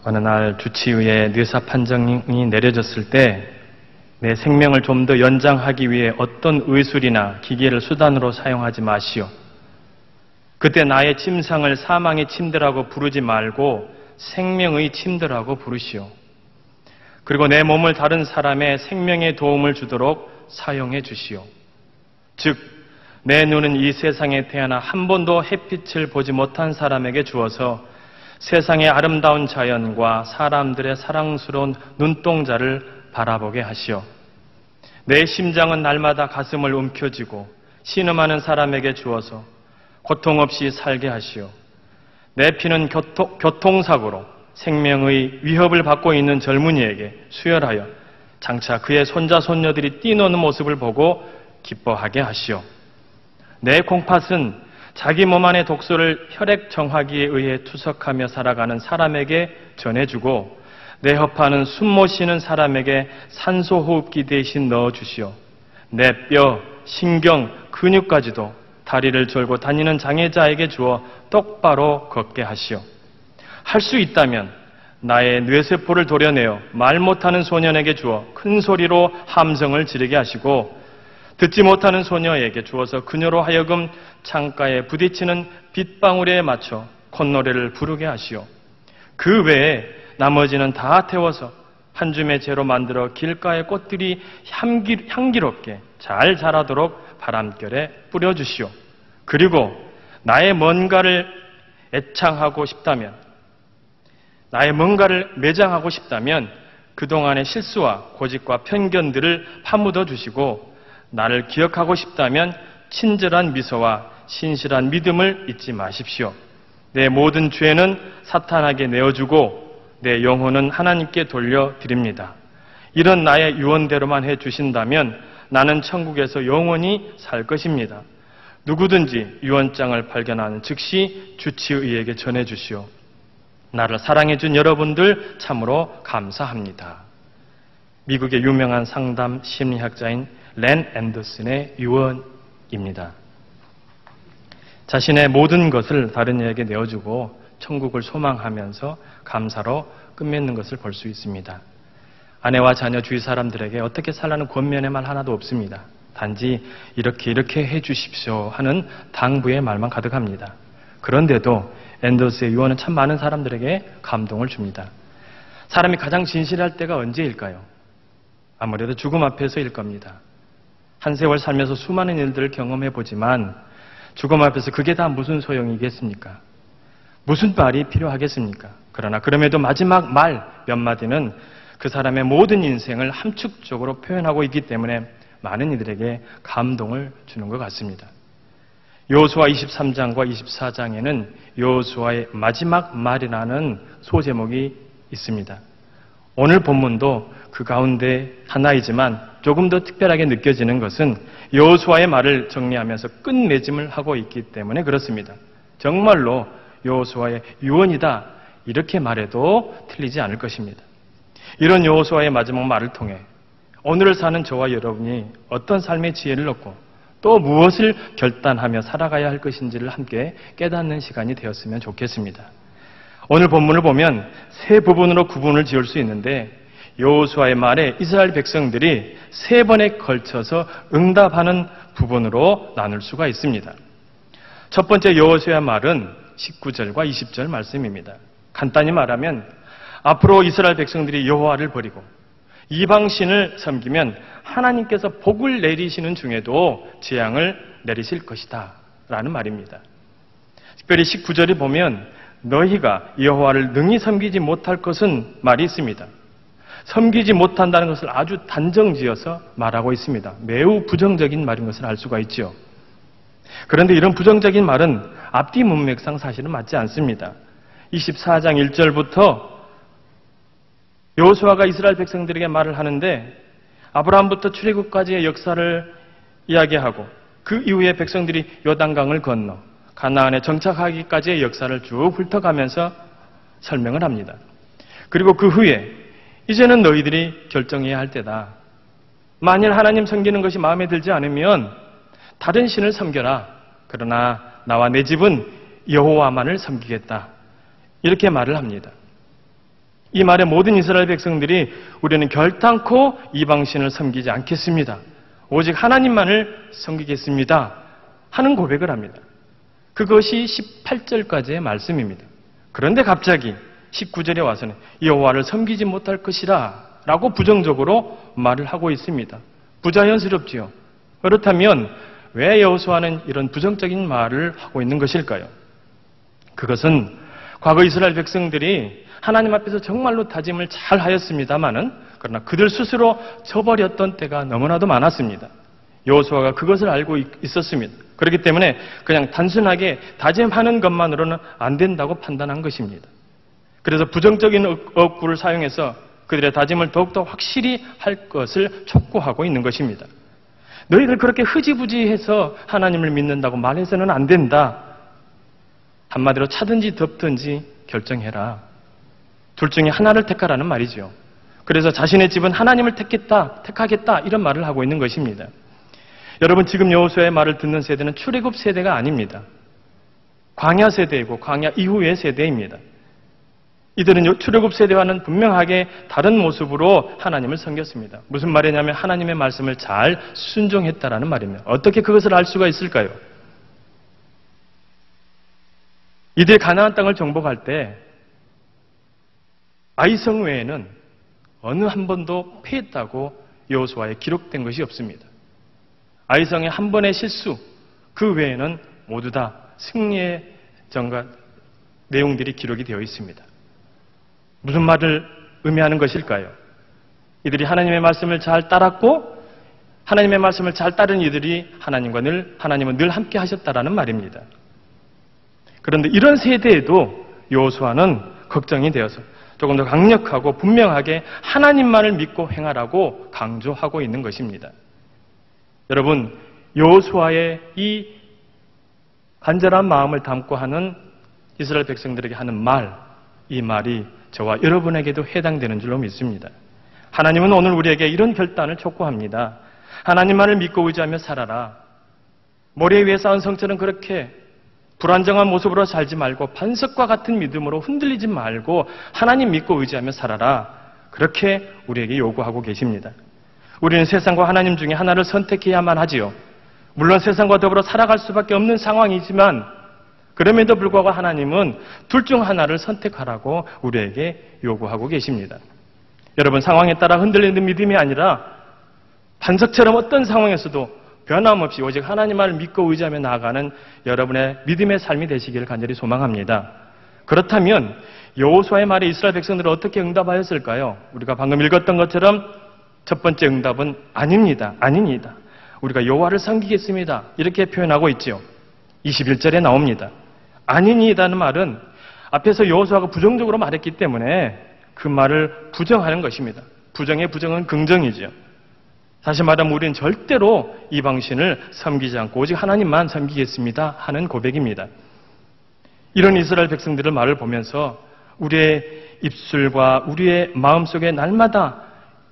어느 날 주치의의 의사 판정이 내려졌을 때 내 생명을 좀 더 연장하기 위해 어떤 의술이나 기계를 수단으로 사용하지 마시오. 그때 나의 침상을 사망의 침대라고 부르지 말고 생명의 침대라고 부르시오. 그리고 내 몸을 다른 사람의 생명에 도움을 주도록 사용해 주시오. 즉, 내 눈은 이 세상에 태어나 한 번도 햇빛을 보지 못한 사람에게 주어서 세상의 아름다운 자연과 사람들의 사랑스러운 눈동자를 바라보게 하시오. 내 심장은 날마다 가슴을 움켜쥐고 신음하는 사람에게 주어서 고통 없이 살게 하시오. 내 피는 교통사고로 생명의 위협을 받고 있는 젊은이에게 수혈하여 장차 그의 손자 손녀들이 뛰노는 모습을 보고 기뻐하게 하시오. 내 콩팥은 자기 몸 안의 독소를 혈액 정화기에 의해 투석하며 살아가는 사람에게 전해주고 내 허파는 숨 못 쉬는 사람에게 산소호흡기 대신 넣어주시오. 내 뼈, 신경, 근육까지도 다리를 절고 다니는 장애자에게 주어 똑바로 걷게 하시오. 할 수 있다면 나의 뇌세포를 도려내어 말 못하는 소년에게 주어 큰 소리로 함성을 지르게 하시고 듣지 못하는 소녀에게 주어서 그녀로 하여금 창가에 부딪히는 빗방울에 맞춰 콧노래를 부르게 하시오. 그 외에 나머지는 다 태워서 한 줌의 재로 만들어 길가의 꽃들이 향기롭게 잘 자라도록 바람결에 뿌려주시오. 그리고 나의 뭔가를 애창하고 싶다면, 나의 뭔가를 매장하고 싶다면 그동안의 실수와 고집과 편견들을 파묻어 주시고 나를 기억하고 싶다면 친절한 미소와 신실한 믿음을 잊지 마십시오. 내 모든 죄는 사탄에게 내어주고 내 영혼은 하나님께 돌려드립니다. 이런 나의 유언대로만 해주신다면 나는 천국에서 영원히 살 것입니다. 누구든지 유언장을 발견하는 즉시 주치의에게 전해주시오. 나를 사랑해준 여러분들 참으로 감사합니다. 미국의 유명한 상담 심리학자인 랜 앤더슨의 유언입니다. 자신의 모든 것을 다른 이에게 내어주고 천국을 소망하면서 감사로 끝맺는 것을 볼 수 있습니다. 아내와 자녀 주위 사람들에게 어떻게 살라는 권면의 말 하나도 없습니다. 단지 이렇게 해주십시오 하는 당부의 말만 가득합니다. 그런데도 앤더스의 유언은 참 많은 사람들에게 감동을 줍니다. 사람이 가장 진실할 때가 언제일까요? 아무래도 죽음 앞에서일 겁니다. 한 세월 살면서 수많은 일들을 경험해보지만 죽음 앞에서 그게 다 무슨 소용이겠습니까? 무슨 말이 필요하겠습니까? 그러나 그럼에도 마지막 말 몇 마디는 그 사람의 모든 인생을 함축적으로 표현하고 있기 때문에 많은 이들에게 감동을 주는 것 같습니다. 여호수아 23장과 24장에는 여호수아의 마지막 말이라는 소제목이 있습니다. 오늘 본문도 그 가운데 하나이지만 조금 더 특별하게 느껴지는 것은 여호수아의 말을 정리하면서 끝맺음을 하고 있기 때문에 그렇습니다. 정말로 여호수아의 유언이다 이렇게 말해도 틀리지 않을 것입니다. 이런 여호수아의 마지막 말을 통해 오늘을 사는 저와 여러분이 어떤 삶의 지혜를 얻고 또 무엇을 결단하며 살아가야 할 것인지를 함께 깨닫는 시간이 되었으면 좋겠습니다. 오늘 본문을 보면 세 부분으로 구분을 지을 수 있는데 여호수아의 말에 이스라엘 백성들이 세 번에 걸쳐서 응답하는 부분으로 나눌 수가 있습니다. 첫 번째 여호수아의 말은 19절과 20절 말씀입니다. 간단히 말하면 앞으로 이스라엘 백성들이 여호와를 버리고 이방신을 섬기면 하나님께서 복을 내리시는 중에도 재앙을 내리실 것이다 라는 말입니다. 특별히 19절에 보면 너희가 여호와를 능히 섬기지 못할 것은 말이 있습니다. 섬기지 못한다는 것을 아주 단정지어서 말하고 있습니다. 매우 부정적인 말인 것을 알 수가 있죠. 그런데 이런 부정적인 말은 앞뒤 문맥상 사실은 맞지 않습니다. 24장 1절부터 여호수아가 이스라엘 백성들에게 말을 하는데 아브라함부터 출애굽까지의 역사를 이야기하고 그 이후에 백성들이 요단강을 건너 가나안에 정착하기까지의 역사를 쭉 훑어가면서 설명을 합니다. 그리고 그 후에 이제는 너희들이 결정해야 할 때다. 만일 하나님 섬기는 것이 마음에 들지 않으면 다른 신을 섬겨라. 그러나 나와 내 집은 여호와만을 섬기겠다. 이렇게 말을 합니다. 이 말에 모든 이스라엘 백성들이 우리는 결단코 이방신을 섬기지 않겠습니다. 오직 하나님만을 섬기겠습니다. 하는 고백을 합니다. 그것이 18절까지의 말씀입니다. 그런데 갑자기 19절에 와서는 여호와를 섬기지 못할 것이라 라고 부정적으로 말을 하고 있습니다. 부자연스럽지요. 그렇다면 왜 여호수아는 이런 부정적인 말을 하고 있는 것일까요? 그것은 과거 이스라엘 백성들이 하나님 앞에서 정말로 다짐을 잘 하였습니다마는 그러나 그들 스스로 저버렸던 때가 너무나도 많았습니다. 여호수아가 그것을 알고 있었습니다. 그렇기 때문에 그냥 단순하게 다짐하는 것만으로는 안 된다고 판단한 것입니다. 그래서 부정적인 어구를 사용해서 그들의 다짐을 더욱더 확실히 할 것을 촉구하고 있는 것입니다. 너희들 그렇게 흐지부지해서 하나님을 믿는다고 말해서는 안 된다. 한마디로 차든지 덮든지 결정해라. 둘 중에 하나를 택하라는 말이죠. 그래서 자신의 집은 하나님을 택하겠다 이런 말을 하고 있는 것입니다. 여러분 지금 여호수아의 말을 듣는 세대는 출애굽 세대가 아닙니다. 광야 세대이고 광야 이후의 세대입니다. 이들은 출애굽 세대와는 분명하게 다른 모습으로 하나님을 섬겼습니다. 무슨 말이냐면 하나님의 말씀을 잘 순종했다라는 말입니다. 어떻게 그것을 알 수가 있을까요? 이들이 가나안 땅을 정복할 때 아이성 외에는 어느 한 번도 패했다고 여호수아에 기록된 것이 없습니다. 아이성의 한 번의 실수 그 외에는 모두 다 승리의 전과 내용들이 기록이 되어 있습니다. 무슨 말을 의미하는 것일까요? 이들이 하나님의 말씀을 잘 따랐고 하나님의 말씀을 잘 따른 이들이 하나님은 늘 함께 하셨다라는 말입니다. 그런데 이런 세대에도 여호수아는 걱정이 되어서 조금 더 강력하고 분명하게 하나님만을 믿고 행하라고 강조하고 있는 것입니다. 여러분, 여호수아의 이 간절한 마음을 담고 하는 이스라엘 백성들에게 하는 말, 이 말이 저와 여러분에게도 해당되는 줄로 믿습니다. 하나님은 오늘 우리에게 이런 결단을 촉구합니다. 하나님만을 믿고 의지하며 살아라. 모래 위에 쌓은 성처럼 그렇게 불안정한 모습으로 살지 말고 반석과 같은 믿음으로 흔들리지 말고 하나님 믿고 의지하며 살아라. 그렇게 우리에게 요구하고 계십니다. 우리는 세상과 하나님 중에 하나를 선택해야만 하지요. 물론 세상과 더불어 살아갈 수밖에 없는 상황이지만 그럼에도 불구하고 하나님은 둘 중 하나를 선택하라고 우리에게 요구하고 계십니다. 여러분, 상황에 따라 흔들리는 믿음이 아니라 반석처럼 어떤 상황에서도 변함없이 오직 하나님만을 믿고 의지하며 나아가는 여러분의 믿음의 삶이 되시기를 간절히 소망합니다. 그렇다면 여호수아의 말에 이스라엘 백성들은 어떻게 응답하였을까요? 우리가 방금 읽었던 것처럼 첫 번째 응답은 아닙니다. 우리가 여호와를 섬기겠습니다. 이렇게 표현하고 있죠. 21절에 나옵니다. 아니니이다는 말은 앞에서 여호수아가 부정적으로 말했기 때문에 그 말을 부정하는 것입니다. 부정의 부정은 긍정이죠. 다시 말하면 우리는 절대로 이방신을 섬기지 않고 오직 하나님만 섬기겠습니다 하는 고백입니다. 이런 이스라엘 백성들의 말을 보면서 우리의 입술과 우리의 마음속에 날마다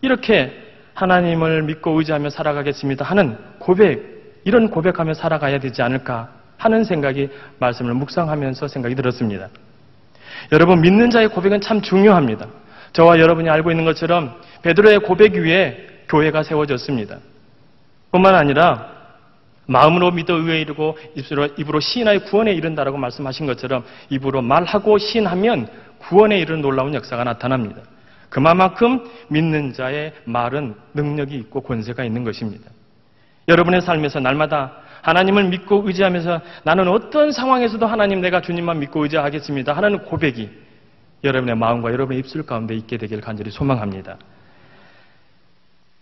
이렇게 하나님을 믿고 의지하며 살아가겠습니다 하는 고백, 이런 고백하며 살아가야 되지 않을까 하는 생각이 말씀을 묵상하면서 생각이 들었습니다. 여러분, 믿는 자의 고백은 참 중요합니다. 저와 여러분이 알고 있는 것처럼 베드로의 고백 위에 교회가 세워졌습니다. 뿐만 아니라 마음으로 믿어 의에 이르고 입으로 시인하여 구원에 이른다라고 말씀하신 것처럼 입으로 말하고 시인하면 구원에 이르는 놀라운 역사가 나타납니다. 그만큼 믿는 자의 말은 능력이 있고 권세가 있는 것입니다. 여러분의 삶에서 날마다 하나님을 믿고 의지하면서 나는 어떤 상황에서도 하나님 내가 주님만 믿고 의지하겠습니다 하는 고백이 여러분의 마음과 여러분의 입술 가운데 있게 되길 간절히 소망합니다.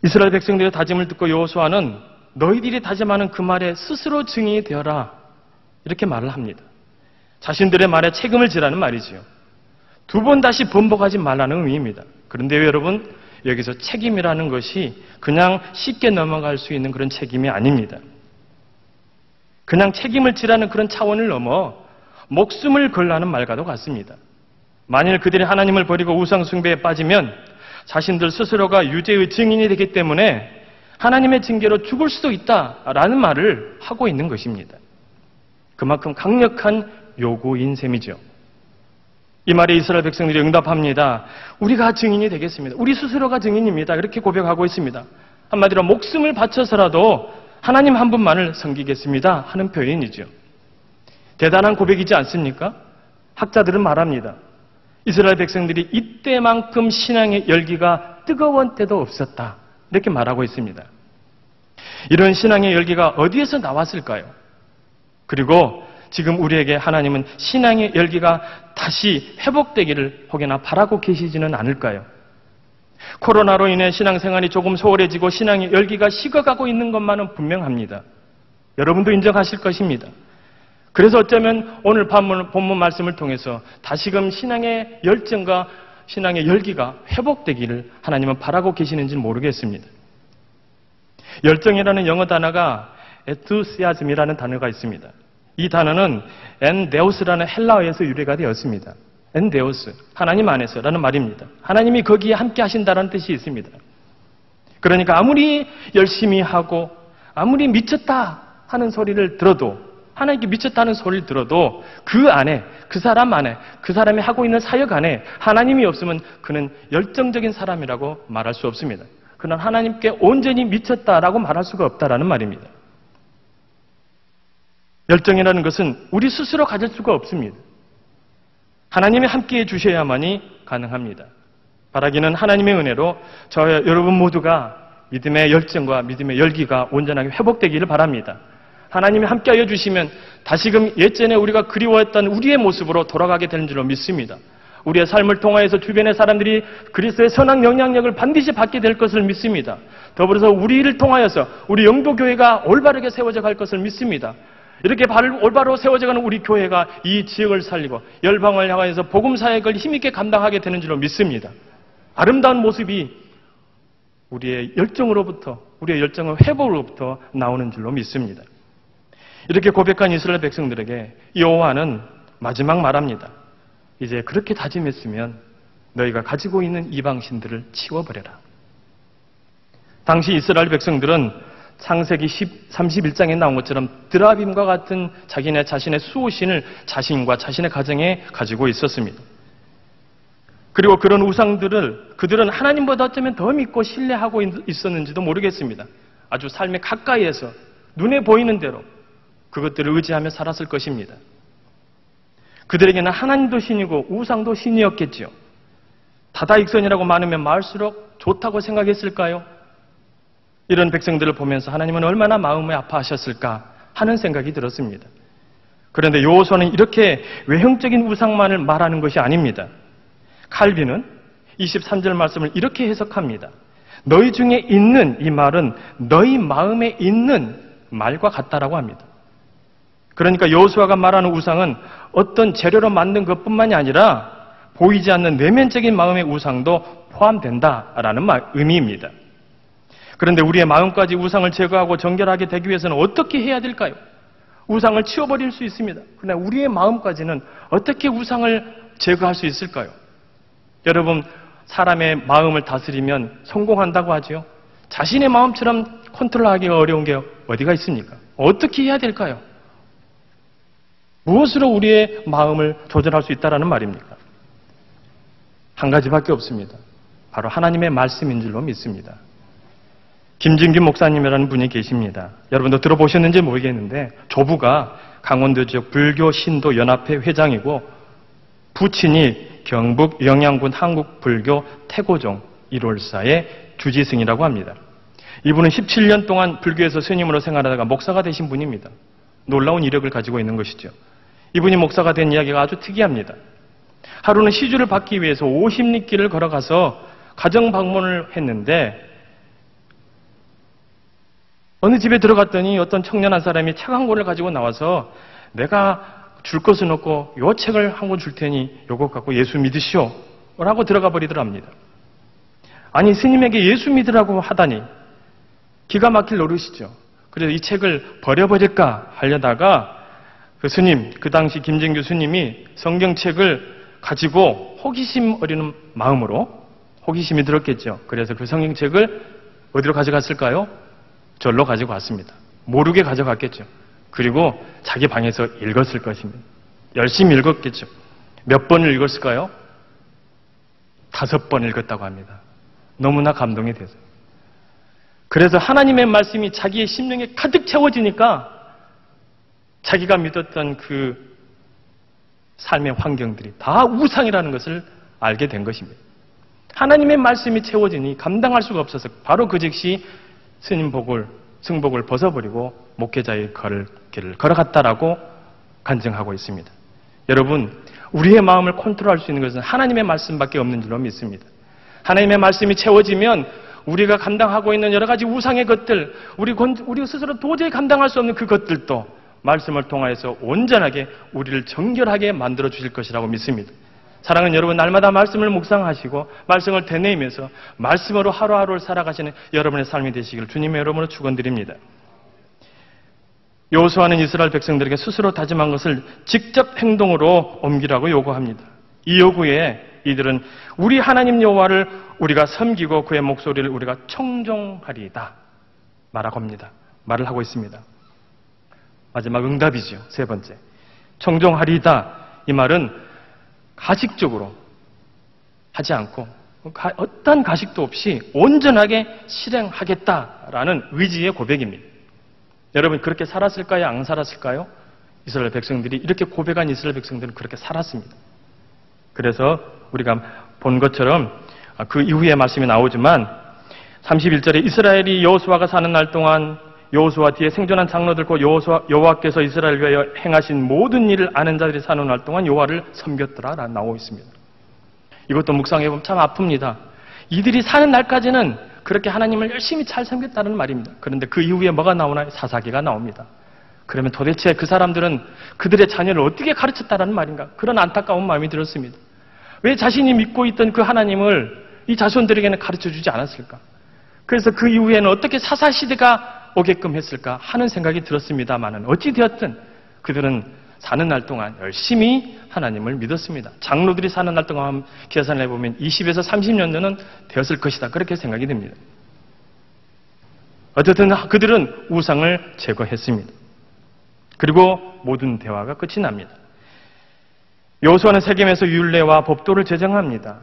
이스라엘 백성들의 다짐을 듣고 여호수아는 너희들이 다짐하는 그 말에 스스로 증인이 되어라 이렇게 말을 합니다. 자신들의 말에 책임을 지라는 말이지요. 두 번 다시 번복하지 말라는 의미입니다. 그런데 여러분, 여기서 책임이라는 것이 그냥 쉽게 넘어갈 수 있는 그런 책임이 아닙니다. 그냥 책임을 지라는 그런 차원을 넘어 목숨을 걸라는 말과도 같습니다. 만일 그들이 하나님을 버리고 우상 숭배에 빠지면 자신들 스스로가 유죄의 증인이 되기 때문에 하나님의 징계로 죽을 수도 있다라는 말을 하고 있는 것입니다. 그만큼 강력한 요구인 셈이죠. 이 말에 이스라엘 백성들이 응답합니다. 우리가 증인이 되겠습니다. 우리 스스로가 증인입니다. 이렇게 고백하고 있습니다. 한마디로 목숨을 바쳐서라도 하나님 한 분만을 섬기겠습니다 하는 표현이죠. 대단한 고백이지 않습니까? 학자들은 말합니다. 이스라엘 백성들이 이때만큼 신앙의 열기가 뜨거운 때도 없었다. 이렇게 말하고 있습니다. 이런 신앙의 열기가 어디에서 나왔을까요? 그리고 지금 우리에게 하나님은 신앙의 열기가 다시 회복되기를 혹여나 바라고 계시지는 않을까요? 코로나로 인해 신앙생활이 조금 소홀해지고 신앙의 열기가 식어가고 있는 것만은 분명합니다. 여러분도 인정하실 것입니다. 그래서 어쩌면 오늘 본문 말씀을 통해서 다시금 신앙의 열정과 신앙의 열기가 회복되기를 하나님은 바라고 계시는지는 모르겠습니다. 열정이라는 영어 단어가 enthusiasm이라는 단어가 있습니다. 이 단어는 엔데오스라는 헬라어에서 유래가 되었습니다. 엔데오스, 하나님 안에서라는 말입니다. 하나님이 거기에 함께 하신다는 뜻이 있습니다. 그러니까 아무리 열심히 하고 아무리 미쳤다 하는 소리를 들어도, 하나님께 미쳤다는 소리를 들어도 그 안에, 그 사람 안에, 그 사람이 하고 있는 사역 안에 하나님이 없으면 그는 열정적인 사람이라고 말할 수 없습니다. 그는 하나님께 온전히 미쳤다라고 말할 수가 없다라는 말입니다. 열정이라는 것은 우리 스스로 가질 수가 없습니다. 하나님이 함께해 주셔야만이 가능합니다. 바라기는 하나님의 은혜로 저와 여러분 모두가 믿음의 열정과 믿음의 열기가 온전하게 회복되기를 바랍니다. 하나님이 함께하여 주시면 다시금 예전에 우리가 그리워했던 우리의 모습으로 돌아가게 되는 줄로 믿습니다. 우리의 삶을 통하여서 주변의 사람들이 그리스도의 선한 영향력을 반드시 받게 될 것을 믿습니다. 더불어서 우리를 통하여서 우리 영도교회가 올바르게 세워져 갈 것을 믿습니다. 이렇게 올바로 세워져가는 우리 교회가 이 지역을 살리고 열방을 향하여서 복음 사역을 힘있게 감당하게 되는 줄로 믿습니다. 아름다운 모습이 우리의 열정으로부터, 우리의 열정의 회복으로부터 나오는 줄로 믿습니다. 이렇게 고백한 이스라엘 백성들에게 여호와는 마지막 말합니다. 이제 그렇게 다짐했으면 너희가 가지고 있는 이방신들을 치워버려라. 당시 이스라엘 백성들은 창세기 31장에 나온 것처럼 드라빔과 같은 자신의 수호신을 자신과 자신의 가정에 가지고 있었습니다. 그리고 그런 우상들을 그들은 하나님보다 어쩌면 더 믿고 신뢰하고 있었는지도 모르겠습니다. 아주 삶의 가까이에서 눈에 보이는 대로 그것들을 의지하며 살았을 것입니다. 그들에게는 하나님도 신이고 우상도 신이었겠죠. 다다익선이라고 많으면 많을수록 좋다고 생각했을까요? 이런 백성들을 보면서 하나님은 얼마나 마음이 아파하셨을까 하는 생각이 들었습니다. 그런데 여호수아는 이렇게 외형적인 우상만을 말하는 것이 아닙니다. 칼빈은 23절 말씀을 이렇게 해석합니다. 너희 중에 있는 이 말은 너희 마음에 있는 말과 같다라고 합니다. 그러니까 여호수아가 말하는 우상은 어떤 재료로 만든 것뿐만이 아니라 보이지 않는 내면적인 마음의 우상도 포함된다라는 의미입니다. 그런데 우리의 마음까지 우상을 제거하고 정결하게 되기 위해서는 어떻게 해야 될까요? 우상을 치워버릴 수 있습니다. 그러나 우리의 마음까지는 어떻게 우상을 제거할 수 있을까요? 여러분, 사람의 마음을 다스리면 성공한다고 하죠. 자신의 마음처럼 컨트롤하기가 어려운 게 어디가 있습니까? 어떻게 해야 될까요? 무엇으로 우리의 마음을 조절할 수 있다는 말입니까? 한 가지밖에 없습니다. 바로 하나님의 말씀인 줄로 믿습니다. 김진규 목사님이라는 분이 계십니다. 여러분도 들어보셨는지 모르겠는데 조부가 강원도 지역 불교 신도 연합회 회장이고 부친이 경북 영양군 한국불교 태고종 1월사의 주지승이라고 합니다. 이분은 17년 동안 불교에서 스님으로 생활하다가 목사가 되신 분입니다. 놀라운 이력을 가지고 있는 것이죠. 이분이 목사가 된 이야기가 아주 특이합니다. 하루는 시주를 받기 위해서 50리길을 걸어가서 가정 방문을 했는데 어느 집에 들어갔더니 어떤 청년 한 사람이 책 한 권을 가지고 나와서 내가 줄 것은 없고 요 책을 한 권 줄 테니 요거 갖고 예수 믿으시오 라고 들어가 버리더랍니다. 아니 스님에게 예수 믿으라고 하다니 기가 막힐 노릇이죠. 그래서 이 책을 버려버릴까 하려다가 그 스님, 그 당시 김진규 스님이 성경책을 가지고 호기심 어리는 마음으로 호기심이 들었겠죠. 그래서 그 성경책을 어디로 가져갔을까요? 절로 가지고 갔습니다. 모르게 가져갔겠죠. 그리고 자기 방에서 읽었을 것입니다. 열심히 읽었겠죠. 몇 번을 읽었을까요? 5번 읽었다고 합니다. 너무나 감동이 돼서. 그래서 하나님의 말씀이 자기의 심령에 가득 채워지니까 자기가 믿었던 그 삶의 환경들이 다 우상이라는 것을 알게 된 것입니다. 하나님의 말씀이 채워지니 감당할 수가 없어서 바로 그 즉시 승복을 벗어버리고 목회자의 길을 걸어갔다라고 간증하고 있습니다. 여러분, 우리의 마음을 컨트롤할 수 있는 것은 하나님의 말씀밖에 없는 줄로 믿습니다. 하나님의 말씀이 채워지면 우리가 감당하고 있는 여러 가지 우상의 것들, 우리 스스로 도저히 감당할 수 없는 그 것들도 말씀을 통하여서 온전하게 우리를 정결하게 만들어 주실 것이라고 믿습니다. 사랑하는 여러분, 날마다 말씀을 묵상하시고 말씀을 되뇌이면서 말씀으로 하루하루를 살아가시는 여러분의 삶이 되시기를 주님의 이름으로 축원드립니다. 여호수아는 이스라엘 백성들에게 스스로 다짐한 것을 직접 행동으로 옮기라고 요구합니다. 이 요구에 이들은 우리 하나님 여호와를 우리가 섬기고 그의 목소리를 우리가 청종하리이다 말을 하고 있습니다. 마지막 응답이죠. 세 번째, 청종하리이다. 이 말은 가식적으로 하지 않고 어떤 가식도 없이 온전하게 실행하겠다라는 의지의 고백입니다. 여러분, 그렇게 살았을까요? 안 살았을까요? 이스라엘 백성들이 이렇게 고백한 이스라엘 백성들은 그렇게 살았습니다. 그래서 우리가 본 것처럼 그 이후에 말씀이 나오지만 31절에 이스라엘이 여호수아가 사는 날 동안 여호수아 뒤에 생존한 장로들과 여호와께서 이스라엘 위하여 행하신 모든 일을 아는 자들이 사는 날 동안 여호와를 섬겼더라 나오고 있습니다. 이것도 묵상해보면 참 아픕니다. 이들이 사는 날까지는 그렇게 하나님을 열심히 잘 섬겼다는 말입니다. 그런데 그 이후에 뭐가 나오나요? 사사기가 나옵니다. 그러면 도대체 그 사람들은 그들의 자녀를 어떻게 가르쳤다는 말인가? 그런 안타까운 마음이 들었습니다. 왜 자신이 믿고 있던 그 하나님을 이 자손들에게는 가르쳐주지 않았을까? 그래서 그 이후에는 어떻게 사사시대가 오게끔 했을까 하는 생각이 들었습니다만은 어찌되었든 그들은 사는 날 동안 열심히 하나님을 믿었습니다. 장로들이 사는 날 동안 계산을 해보면 20에서 30년도는 되었을 것이다. 그렇게 생각이 됩니다. 어쨌든 그들은 우상을 제거했습니다. 그리고 모든 대화가 끝이 납니다. 여호수아는 세겜에서 율례와 법도를 제정합니다.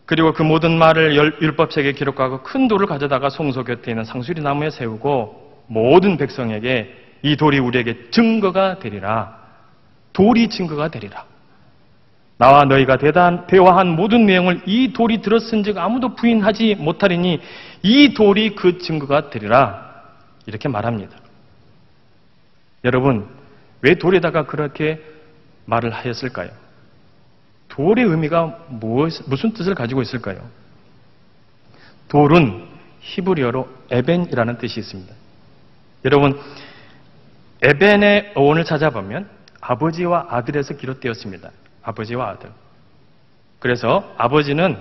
그리고 그 모든 말을 율법책에 기록하고 큰 돌을 가져다가 성소 곁에 있는 상수리 나무에 세우고 모든 백성에게 이 돌이 우리에게 증거가 되리라. 돌이 증거가 되리라. 나와 너희가 대화한 모든 내용을 이 돌이 들었은즉 아무도 부인하지 못하리니 이 돌이 그 증거가 되리라. 이렇게 말합니다. 여러분, 왜 돌에다가 그렇게 말을 하였을까요? 돌의 의미가 무슨 뜻을 가지고 있을까요? 돌은 히브리어로 에벤이라는 뜻이 있습니다. 여러분, 에벤의 어원을 찾아보면 아버지와 아들에서 기록되었습니다. 아버지와 아들. 그래서 아버지는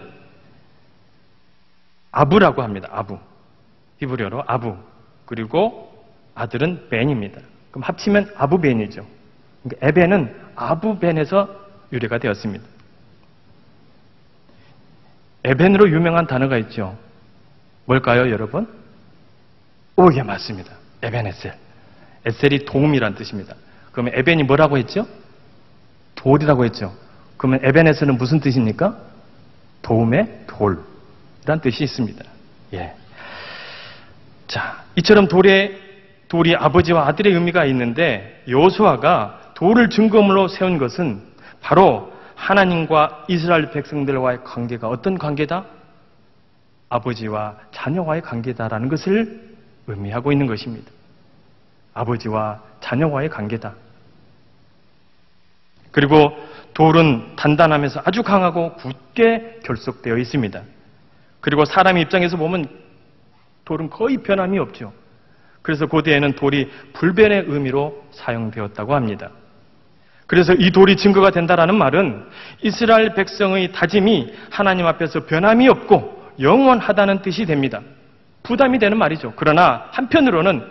아부라고 합니다. 아부. 히브리어로 아부. 그리고 아들은 벤입니다. 그럼 합치면 아부벤이죠. 그러니까 에벤은 아부벤에서 유래가 되었습니다. 에벤으로 유명한 단어가 있죠. 뭘까요, 여러분? 오, 예, 맞습니다. 에벤에셀. 에셀이 도움이란 뜻입니다. 그러면 에벤이 뭐라고 했죠? 돌이라고 했죠. 그러면 에벤에셀은 무슨 뜻입니까? 도움의 돌이란 뜻이 있습니다. 예. 자, 이처럼 돌이 아버지와 아들의 의미가 있는데 여호수아가 돌을 증거물로 세운 것은 바로 하나님과 이스라엘 백성들과의 관계가 어떤 관계다? 아버지와 자녀와의 관계다라는 것을 의미하고 있는 것입니다. 아버지와 자녀와의 관계다. 그리고 돌은 단단하면서 아주 강하고 굳게 결속되어 있습니다. 그리고 사람의 입장에서 보면 돌은 거의 변함이 없죠. 그래서 고대에는 돌이 불변의 의미로 사용되었다고 합니다. 그래서 이 돌이 증거가 된다라는 말은 이스라엘 백성의 다짐이 하나님 앞에서 변함이 없고 영원하다는 뜻이 됩니다. 부담이 되는 말이죠. 그러나 한편으로는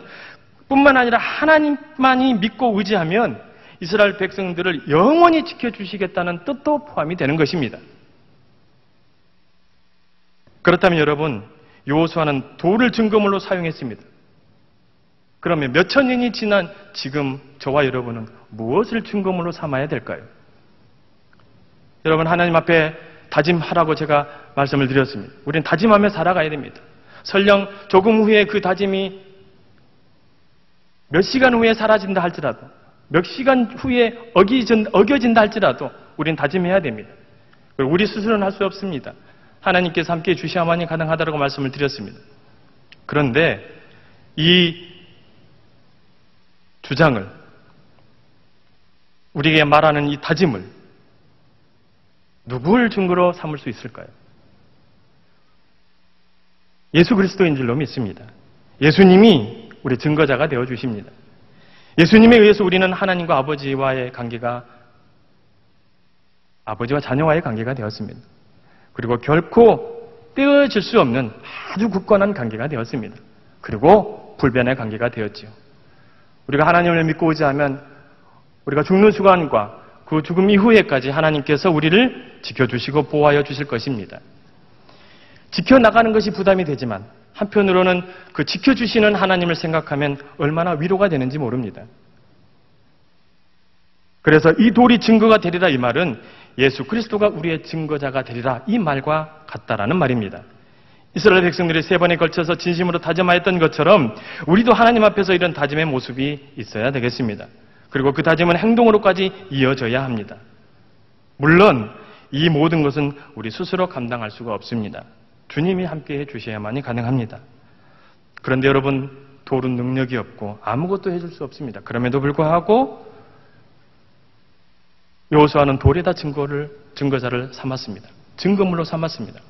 뿐만 아니라 하나님만이 믿고 의지하면 이스라엘 백성들을 영원히 지켜주시겠다는 뜻도 포함이 되는 것입니다. 그렇다면 여러분, 여호수아는 돌을 증거물로 사용했습니다. 그러면 몇천 년이 지난 지금 저와 여러분은 무엇을 증거물로 삼아야 될까요? 여러분, 하나님 앞에 다짐하라고 제가 말씀을 드렸습니다. 우리는 다짐하며 살아가야 됩니다. 설령 조금 후에 그 다짐이 몇 시간 후에 사라진다 할지라도, 몇 시간 후에 어겨진다 할지라도 우리는 다짐해야 됩니다. 우리 스스로는 할 수 없습니다. 하나님께서 함께 주셔야만이 가능하다고 말씀을 드렸습니다. 그런데 이 주장을, 우리에게 말하는 이 다짐을 누구를 증거로 삼을 수 있을까요? 예수 그리스도인 줄로 믿습니다. 예수님이 우리 증거자가 되어주십니다. 예수님에 의해서 우리는 하나님과 아버지와의 관계가, 아버지와 자녀와의 관계가 되었습니다. 그리고 결코 떼어질 수 없는 아주 굳건한 관계가 되었습니다. 그리고 불변의 관계가 되었지요. 우리가 하나님을 믿고 오지 않으면 우리가 죽는 순간과 그 죽음 이후에까지 하나님께서 우리를 지켜주시고 보호하여 주실 것입니다. 지켜나가는 것이 부담이 되지만 한편으로는 그 지켜주시는 하나님을 생각하면 얼마나 위로가 되는지 모릅니다. 그래서 이 돌이 증거가 되리라, 이 말은 예수 그리스도가 우리의 증거자가 되리라, 이 말과 같다라는 말입니다. 이스라엘 백성들이 3번에 걸쳐서 진심으로 다짐하였던 것처럼 우리도 하나님 앞에서 이런 다짐의 모습이 있어야 되겠습니다. 그리고 그 다짐은 행동으로까지 이어져야 합니다. 물론 이 모든 것은 우리 스스로 감당할 수가 없습니다. 주님이 함께해 주셔야만이 가능합니다. 그런데 여러분, 돌은 능력이 없고 아무것도 해줄 수 없습니다. 그럼에도 불구하고 여호수아는 돌에다 증거자를 삼았습니다. 증거물로 삼았습니다.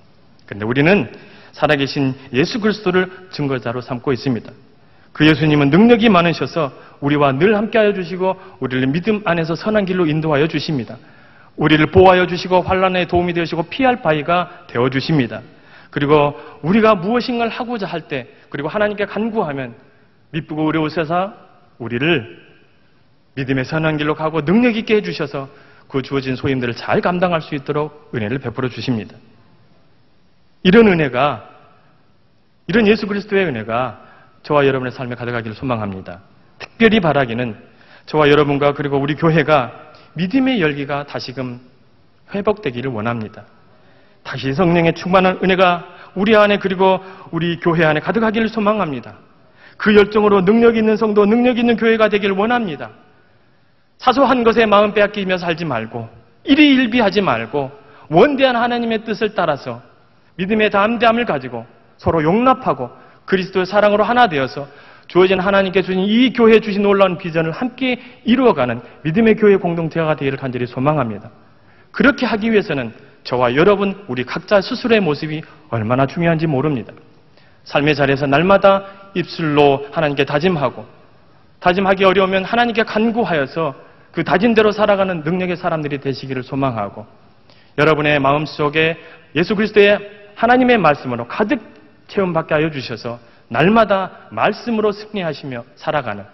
그런데 우리는 살아계신 예수 그리스도를 증거자로 삼고 있습니다. 그 예수님은 능력이 많으셔서 우리와 늘 함께하여 주시고 우리를 믿음 안에서 선한 길로 인도하여 주십니다. 우리를 보호하여 주시고 환난에 도움이 되시고 피할 바위가 되어 주십니다. 그리고 우리가 무엇인가를 하고자 할 때, 그리고 하나님께 간구하면 미쁘고 어려우셔서 우리를 믿음의 선한 길로 가고 능력 있게 해주셔서 그 주어진 소임들을 잘 감당할 수 있도록 은혜를 베풀어 주십니다. 이런 은혜가, 이런 예수 그리스도의 은혜가 저와 여러분의 삶에 가득하기를 소망합니다. 특별히 바라기는 저와 여러분과 그리고 우리 교회가 믿음의 열기가 다시금 회복되기를 원합니다. 다시 성령의 충만한 은혜가 우리 안에 그리고 우리 교회 안에 가득하기를 소망합니다. 그 열정으로 능력 있는 성도, 능력 있는 교회가 되기를 원합니다. 사소한 것에 마음 빼앗기며 살지 말고 일희일비하지 말고 원대한 하나님의 뜻을 따라서 믿음의 담대함을 가지고 서로 용납하고 그리스도의 사랑으로 하나 되어서 주어진 하나님께 주신 이 교회에 주신 놀라운 비전을 함께 이루어가는 믿음의 교회 공동체가 되기를 간절히 소망합니다. 그렇게 하기 위해서는 저와 여러분, 우리 각자 스스로의 모습이 얼마나 중요한지 모릅니다. 삶의 자리에서 날마다 입술로 하나님께 다짐하고, 다짐하기 어려우면 하나님께 간구하여서 그 다짐대로 살아가는 능력의 사람들이 되시기를 소망하고, 여러분의 마음속에 예수 그리스도의 하나님의 말씀으로 가득 체험받게 하여 주셔서 날마다 말씀으로 승리하시며 살아가는,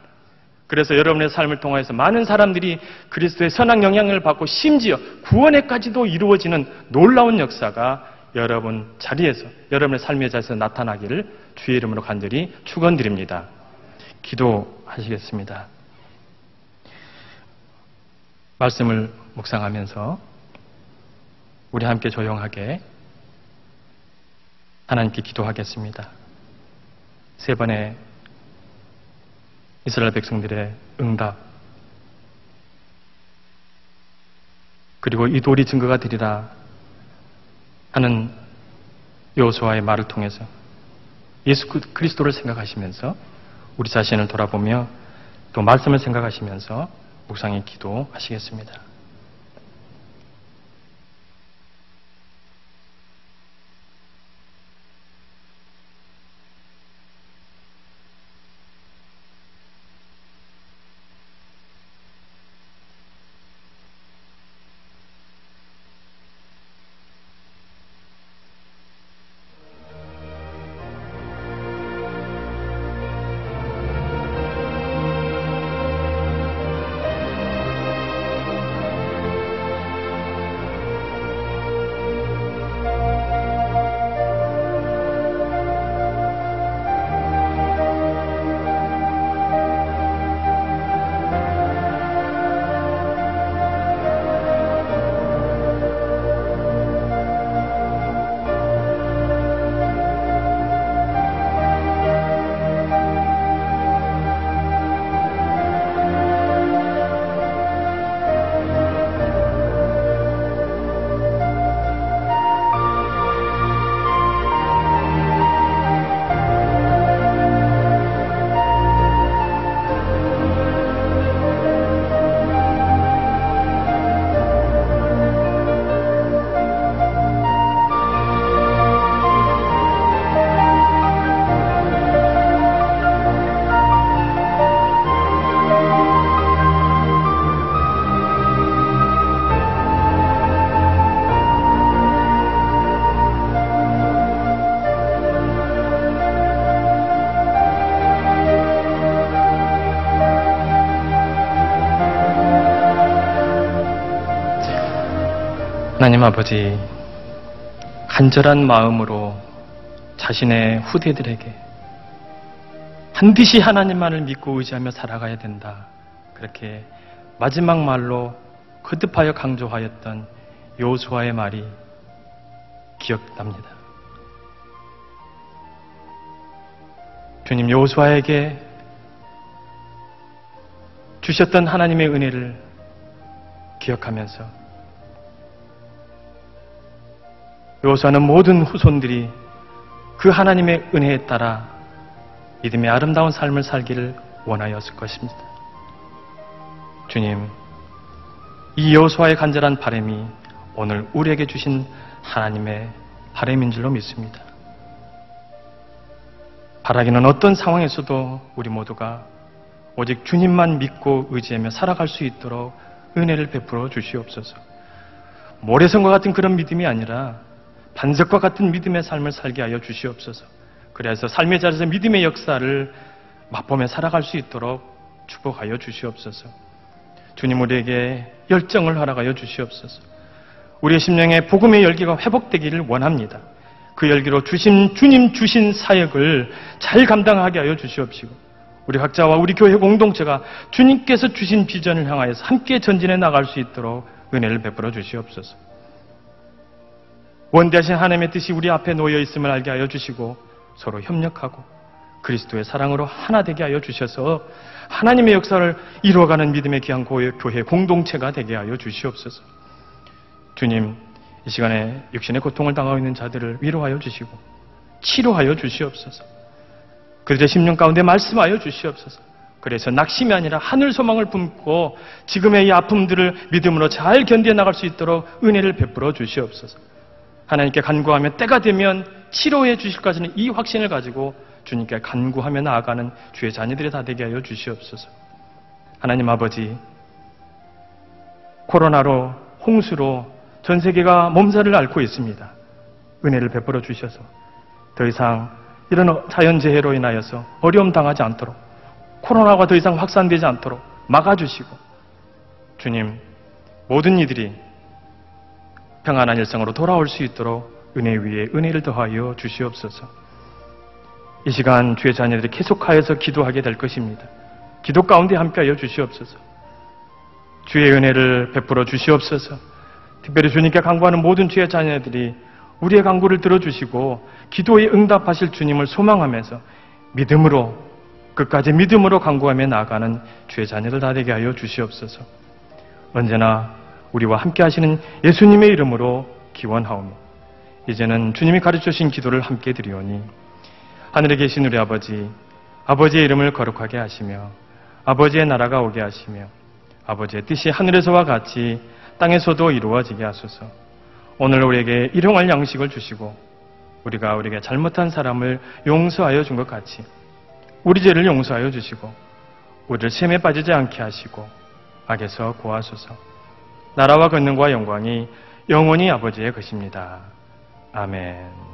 그래서 여러분의 삶을 통해서 많은 사람들이 그리스도의 선한 영향을 받고 심지어 구원에까지도 이루어지는 놀라운 역사가 여러분 자리에서, 여러분의 삶의 자리에서 나타나기를 주의 이름으로 간절히 축원드립니다. 기도하시겠습니다. 말씀을 묵상하면서 우리 함께 조용하게 하나님께 기도하겠습니다. 3번의 이스라엘 백성들의 응답, 그리고 이 돌이 증거가 되리라 하는 여호수아의 말을 통해서 예수 그리스도를 생각하시면서 우리 자신을 돌아보며 또 말씀을 생각하시면서 묵상의 기도하시겠습니다. 하나님 아버지, 간절한 마음으로 자신의 후대들에게 반드시 하나님만을 믿고 의지하며 살아가야 된다, 그렇게 마지막 말로 거듭하여 강조하였던 여호수아의 말이 기억납니다. 주님, 여호수아에게 주셨던 하나님의 은혜를 기억하면서 여호수아는 모든 후손들이 그 하나님의 은혜에 따라 믿음의 아름다운 삶을 살기를 원하였을 것입니다. 주님, 이 여호수아의 간절한 바람이 오늘 우리에게 주신 하나님의 바람인 줄로 믿습니다. 바라기는 어떤 상황에서도 우리 모두가 오직 주님만 믿고 의지하며 살아갈 수 있도록 은혜를 베풀어 주시옵소서. 모래성과 같은 그런 믿음이 아니라 반석과 같은 믿음의 삶을 살게 하여 주시옵소서. 그래서 삶의 자리에서 믿음의 역사를 맛보며 살아갈 수 있도록 축복하여 주시옵소서. 주님, 우리에게 열정을 허락하여 주시옵소서. 우리의 심령에 복음의 열기가 회복되기를 원합니다. 그 열기로 주님 주신 사역을 잘 감당하게 하여 주시옵시고, 우리 각자와 우리 교회 공동체가 주님께서 주신 비전을 향하여서 함께 전진해 나갈 수 있도록 은혜를 베풀어 주시옵소서. 원대하신 하나님의 뜻이 우리 앞에 놓여 있음을 알게 하여 주시고, 서로 협력하고 그리스도의 사랑으로 하나 되게 하여 주셔서 하나님의 역사를 이루어가는 믿음의 귀한 교회 공동체가 되게 하여 주시옵소서. 주님, 이 시간에 육신의 고통을 당하고 있는 자들을 위로하여 주시고 치료하여 주시옵소서. 그들의 심령 가운데 말씀하여 주시옵소서. 그래서 낙심이 아니라 하늘 소망을 품고 지금의 이 아픔들을 믿음으로 잘 견뎌 나갈 수 있도록 은혜를 베풀어 주시옵소서. 하나님께 간구하며 때가 되면 치료해 주실 것이라는 이 확신을 가지고 주님께 간구하며 나아가는 주의 자녀들이 다 되게 하여 주시옵소서. 하나님 아버지, 코로나로, 홍수로 전 세계가 몸살을 앓고 있습니다. 은혜를 베풀어 주셔서 더 이상 이런 자연재해로 인하여서 어려움 당하지 않도록, 코로나가 더 이상 확산되지 않도록 막아주시고, 주님, 모든 이들이 평안한 일상으로 돌아올 수 있도록 은혜 위에 은혜를 더하여 주시옵소서. 이 시간 주의 자녀들이 계속하여서 기도하게 될 것입니다. 기도 가운데 함께하여 주시옵소서. 주의 은혜를 베풀어 주시옵소서. 특별히 주님께 간구하는 모든 주의 자녀들이 우리의 간구를 들어주시고 기도에 응답하실 주님을 소망하면서 믿음으로, 끝까지 믿음으로 간구하며 나아가는 주의 자녀들 다 되게 하여 주시옵소서. 언제나 우리와 함께 하시는 예수님의 이름으로 기원하오며 이제는 주님이 가르쳐주신 기도를 함께 드리오니, 하늘에 계신 우리 아버지, 아버지의 이름을 거룩하게 하시며 아버지의 나라가 오게 하시며 아버지의 뜻이 하늘에서와 같이 땅에서도 이루어지게 하소서. 오늘 우리에게 일용할 양식을 주시고 우리가 우리에게 잘못한 사람을 용서하여 준 것 같이 우리 죄를 용서하여 주시고 우리를 시험에 빠지지 않게 하시고 악에서 구하소서. 나라와 권능과 영광이 영원히 아버지의 것입니다. 아멘.